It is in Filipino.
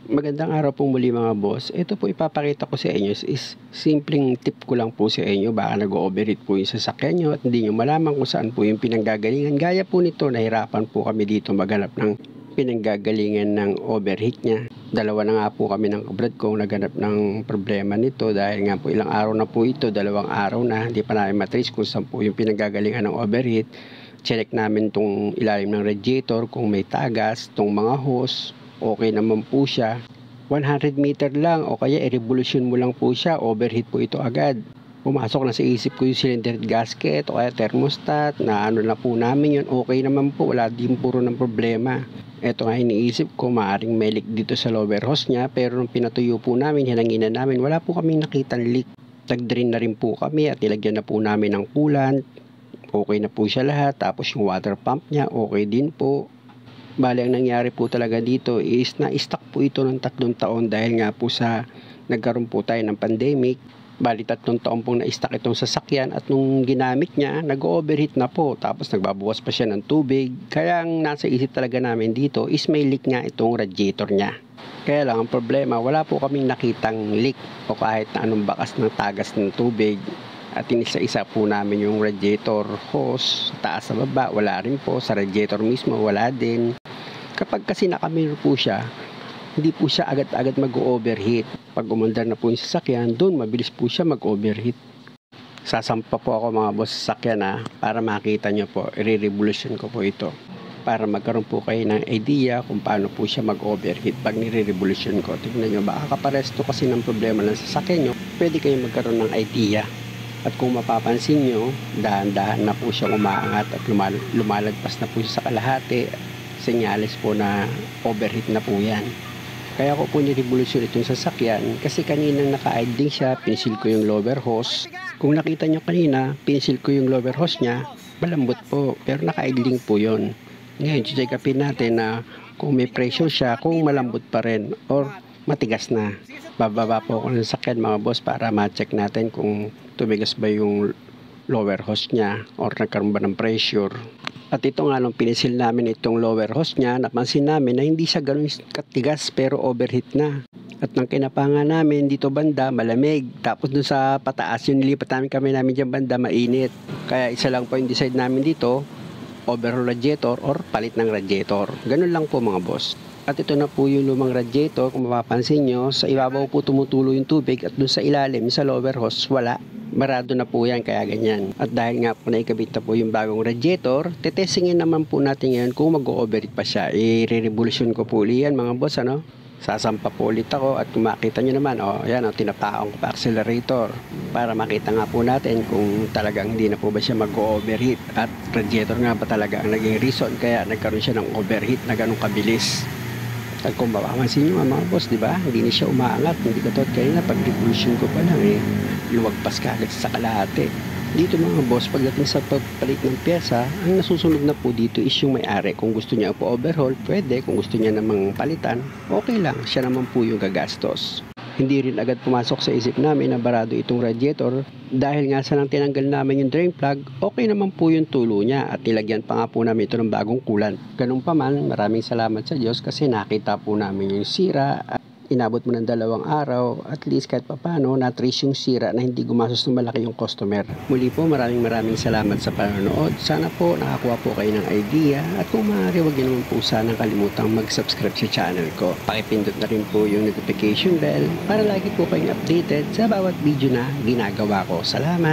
Magandang araw po muli mga boss. Ito po ipapakita ko sa inyo is simpleng tip ko lang po sa inyo. Baka nag-overheat po yung sasakyan nyo at hindi nyo malaman kung saan po yung pinanggagalingan. Gaya po nito, nahirapan po kami dito maghanap ng pinanggagalingan ng overheat niya. Dalawa na nga po kami ng kabrad kong naghanap ng problema nito dahil nga po ilang araw na po ito, 2 araw na, hindi pa namin matrace kung saan po yung pinanggagalingan ng overheat. Check namin tong ilalim ng radiator kung may tagas, tong mga hose. Okay naman po siya. 100 meter lang o kaya i-revolution mo lang po siya, overheat po ito agad. Pumasok na sa isip ko yung cylinder gasket o kaya thermostat na ano na po namin yun. Okay naman po, wala din puro ng problema. Ito nga iniisip ko, maaaring may leak dito sa lower hose niya, pero nung pinatuyo po namin, hinanginan namin, wala po kaming nakitang leak. Nag-drain na rin po kami at nilagyan na po namin ng coolant. Okay na po siya lahat. Tapos yung water pump niya, okay din po. Bale, ang nangyari po talaga dito is na-stuck po ito ng 3 taon dahil nga po sa nagkaroon po tayo ng pandemic. Bali, 3 taon pong na-stuck itong sasakyan at nung ginamit niya, nag-overheat na po. Tapos nagbabawas pa siya ng tubig. Kaya ang nasa isip talaga namin dito is may leak nga itong radiator niya. Kaya lang ang problema, wala po kaming nakitang leak o kahit na anong bakas ng tagas ng tubig. At inisa-isa po namin yung radiator hose, taas sa baba, wala rin po. Sa radiator mismo, wala din. Kapag kasi nakamirror po siya, hindi po siya agad-agad mag-overheat. Pag umandar na po yung sasakyan, doon mabilis po siya mag-overheat. Sasampa po ako mga boss sasakyan para makita nyo po, i-revolution ko po ito. Para magkaroon po kayo ng idea kung paano po siya mag-overheat pag nire-revolution ko. Tingnan nyo, baka kaparesto kasi ng problema ng sasakyan nyo, pwede kayo magkaroon ng idea. At kung mapapansin nyo, dahan-dahan na po siya umaangat at lumalagpas na po siya sa kalahati. Senyales po na overheat na po yan. Kaya ko po ni-revolution itong sasakyan kasi kaninang naka-idling siya, pinsil ko yung lower hose. Kung nakita nyo kanina, pinsil ko yung lower hose niya, malambot po, pero naka-idling po yon. Ngayon, check upin natin na kung may pressure siya, kung malambot pa rin or matigas na. Bababa po ako ng sasakyan mga boss para ma-check natin kung tumigas ba yung lower hose niya or nagkaroon ba ng pressure. At ito nga nung pinisil namin itong lower hose niya, napansin namin na hindi siya ganun katigas pero overheat na. At nang kinapanga namin dito banda, malamig. Tapos dun sa pataas yung nilipat namin dyan banda, mainit. Kaya isa lang po yung decide namin dito, overhaul radiator or palit ng radiator. Ganun lang po mga boss. At ito na po yung lumang radiator, kung mapapansin nyo, sa ibabaw po tumutulo yung tubig at dun sa ilalim, sa lower hose, wala. Marado na po yan, kaya ganyan. At dahil nga po naikabit na po yung bagong radiator, tetestingin naman po natin ngayon kung mag-overheat pa siya. I-revolution ko po ulit yan mga boss, Sasampa po ulit ako at kung makita nyo naman, tinapakan ko pa accelerator para makita nga po natin kung talagang hindi na po ba siya mag-overheat at radiator nga ba talaga ang naging reason kaya nagkaroon siya ng overheat na ganun kabilis. At kung mapapansin nyo mga boss, di ba? Hindi na siya umaangat. Hindi ka tot kanina pag revolution ko pa lang luwagpas ka agad sa kalahati. Dito mga boss, pagdating sa pagpalit ng pyesa, ang nasusunod na po dito is yung may-ari. Kung gusto niya po overhaul, pwede. Kung gusto niya namang palitan, okay lang. Siya naman po yung gagastos. Hindi rin agad pumasok sa isip namin na barado itong radiator dahil nga sa nang tinanggal namin yung drain plug, okay naman po yung tulo niya at nilagyan pa nga po namin ito ng bagong coolant. Ganun pa man, maraming salamat sa Diyos kasi nakita po namin yung sira at inabot mo ng 2 araw, at least kahit papano na-trace yung sira na hindi gumastos ng malaki yung customer. Muli po, maraming salamat sa panonood. Sana po nakakuha po kayo ng idea at kung maaari, huwag niyo naman po sana kalimutang mag-subscribe sa channel ko. Pakipindot na rin po yung notification bell para lagi po kayong updated sa bawat video na ginagawa ko. Salamat!